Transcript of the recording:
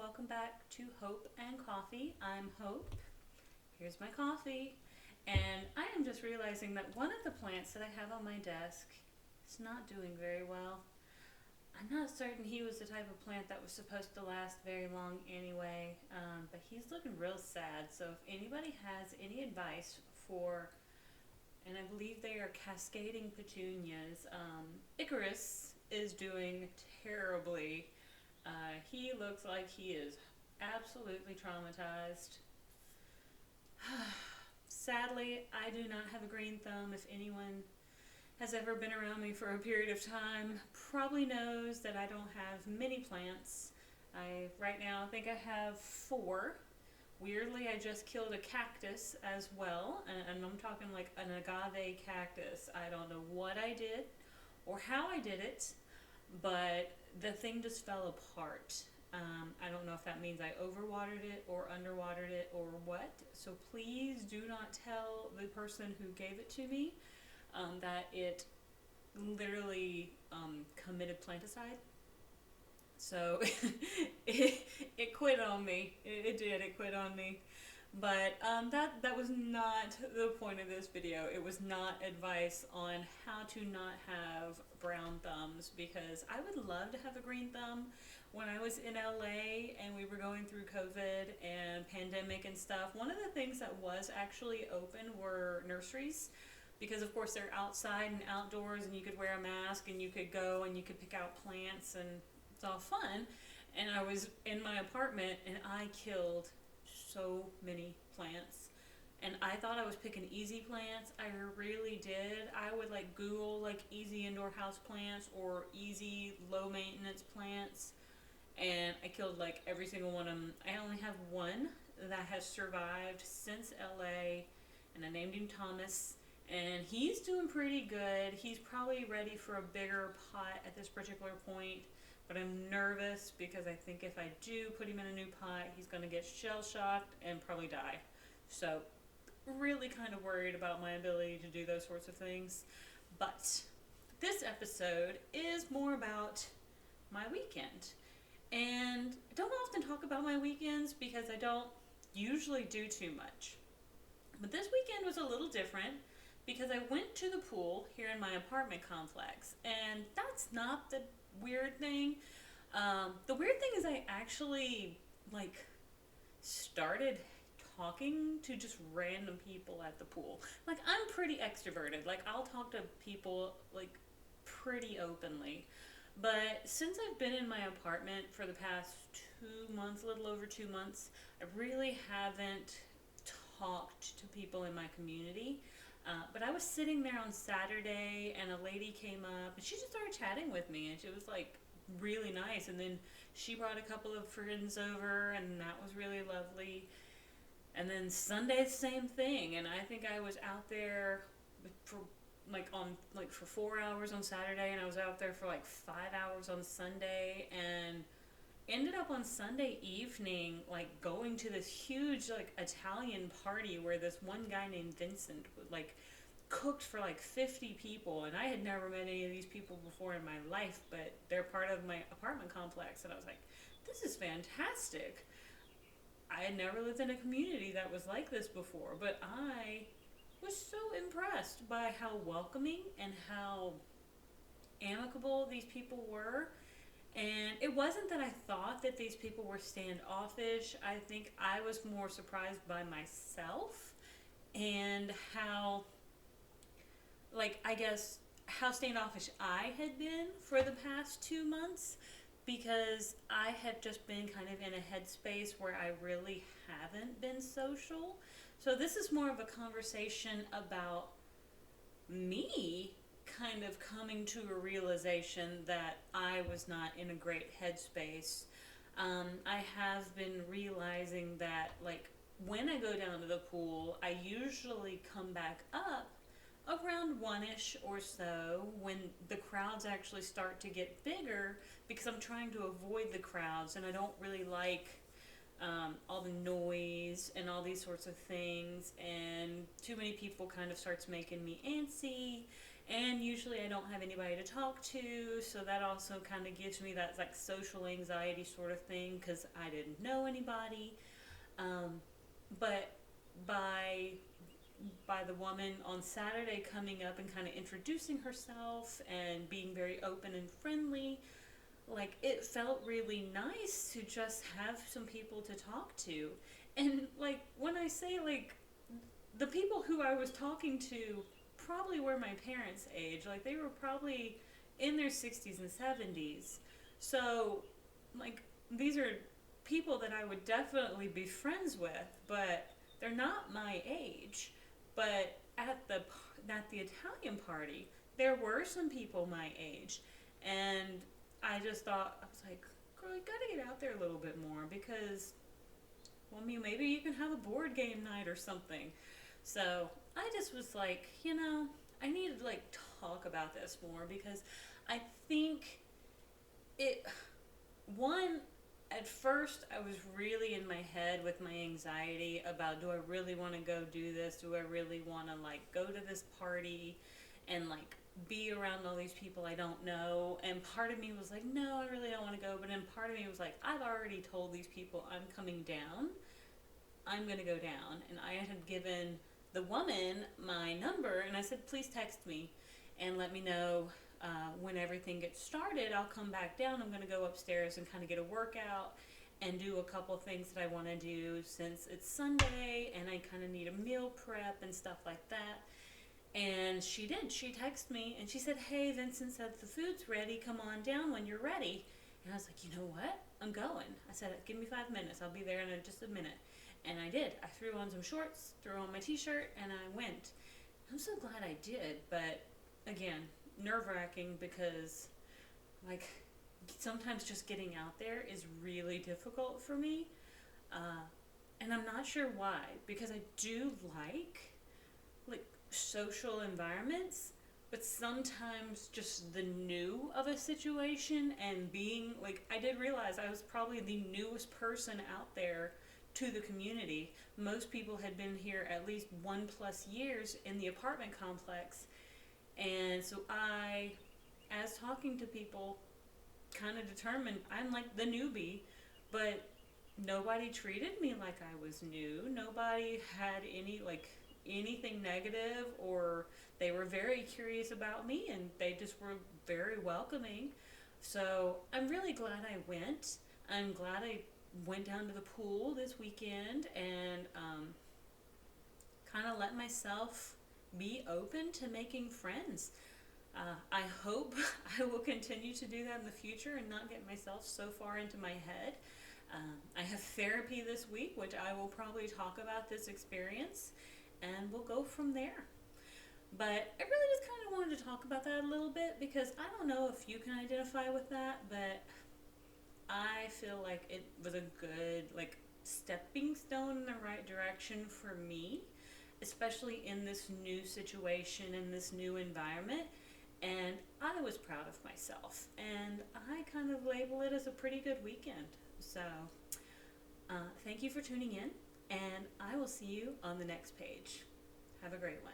welcome back to Hope and Coffee. I'm Hope. Here's my coffee. And I am just realizing that one of the plants that I have on my desk is not doing very well. I'm not certain he was the type of plant that was supposed to last very long anyway, but he's looking real sad. So if anybody has any advice for, and I believe they are cascading petunias, Icarus is doing terribly. He looks like he is absolutely traumatized. Sadly, I do not have a green thumb. If anyone has ever been around me for a period of time probably knows that I don't have many plants. Right now I think I have 4. Weirdly, I just killed a cactus as well, and I'm talking like an agave cactus. I don't know what I did or how I did it, but the thing just fell apart. I don't know if that means I overwatered it or underwatered it or what. So please do not tell the person who gave it to me that it literally committed planticide. So it quit on me. It did. It quit on me. But that was not the point of this video. It was not advice on how to not have brown thumbs, because I would love to have a green thumb. When I was in LA and we were going through COVID and pandemic and stuff, one of the things that was actually open were nurseries, because of course they're outside and outdoors and you could wear a mask and you could go and you could pick out plants and it's all fun. And I was in my apartment and I killed so many plants, and I thought I was picking easy plants. I really did. I would like Google like easy indoor house plants or easy low maintenance plants, and I killed like every single one of them. I only have one that has survived since LA, and I named him Thomas, and he's doing pretty good. He's probably ready for a bigger pot at this particular point, but I'm nervous because I think if I do put him in a new pot, he's going to get shell-shocked and probably die. So really kind of worried about my ability to do those sorts of things. But this episode is more about my weekend. And I don't often talk about my weekends because I don't usually do too much. But this weekend was a little different because I went to the pool here in my apartment complex. And that's not the weird thing. The weird thing is I actually started talking to just random people at the pool. Like, I'm pretty extroverted. Like, I'll talk to people like pretty openly. But since I've been in my apartment for the past 2 months, a little over 2 months, I really haven't talked to people in my community. But I was sitting there on Saturday and a lady came up and she just started chatting with me, and she was like really nice. And then she brought a couple of friends over and that was really lovely. And then Sunday, same thing. And I think I was out there for for 4 hours on Saturday, and I was out there for like 5 hours on Sunday, and ended up on Sunday evening like going to this huge like Italian party where this one guy named Vincent like cooked for like 50 people, and I had never met any of these people before in my life, but they're part of my apartment complex, and I was like, this is fantastic. I had never lived in a community that was like this before, but I was so impressed by how welcoming and how amicable these people were. And it wasn't that I thought that these people were standoffish. I think I was more surprised by myself and how, how standoffish I had been for the past 2 months, because I had just been kind of in a headspace where I really haven't been social. So this is more of a conversation about me kind of coming to a realization that I was not in a great headspace. I have been realizing that when I go down to the pool, I usually come back up around 1ish or so when the crowds actually start to get bigger, because I'm trying to avoid the crowds and I don't really like all the noise and all these sorts of things, and too many people kind of starts making me antsy. and usually I don't have anybody to talk to, so that also kind of gives me that like social anxiety sort of thing because I didn't know anybody. Um, but by the woman on Saturday coming up and kind of introducing herself and being very open and friendly, like it felt really nice to just have some people to talk to. And like when I say like the people who I was talking to probably were my parents' age, like they were probably in their 60s and 70s. So like these are people that I would definitely be friends with, but they're not my age. But at the Italian party, there were some people my age, and I just thought I was like, girl, you gotta get out there a little bit more because, well, I mean, maybe you can have a board game night or something. So I just was like, I need to like talk about this more because I think it one at first I was really in my head with my anxiety about, do I really want to go do this? Do I really want to like go to this party and like be around all these people I don't know? And part of me was like, no, I really don't want to go. But then part of me was like, I've already told these people I'm coming down. I'm going to go down. And I had given the woman my number and I said, please text me and let me know when everything gets started. I'll come back down. I'm going to go upstairs and kind of get a workout and do a couple things that I want to do since it's Sunday and I kind of need a meal prep and stuff like that. And she did. She texted me and she said, hey, Vincent said the food's ready. Come on down when you're ready. And I was like, you know what? I'm going. I said, give me 5 minutes. I'll be there in just a minute. And I did. I threw on some shorts, threw on my t-shirt, and I went. I'm so glad I did. But again, nerve-wracking because like sometimes just getting out there is really difficult for me. Uh, and I'm not sure why because I do like social environments, but sometimes just the new of a situation and being like, I did realize I was probably the newest person out there to the community. Most people had been here at least 1+ years in the apartment complex, and so I, as talking to people, kind of determined I'm like the newbie, but nobody treated me like I was new. Nobody had anything negative, or they were very curious about me and they just were very welcoming. So I'm really glad I went. I'm glad I went down to the pool this weekend and kind of let myself be open to making friends. I hope I will continue to do that in the future and not get myself so far into my head. I have therapy this week, which I will probably talk about this experience, and we'll go from there. But I really just kind of wanted to talk about that a little bit because I don't know if you can identify with that, but I feel like it was a good like stepping stone in the right direction for me, especially in this new situation, in this new environment. And I was proud of myself, and I kind of label it as a pretty good weekend. So thank you for tuning in, and I will see you on the next page. Have a great one.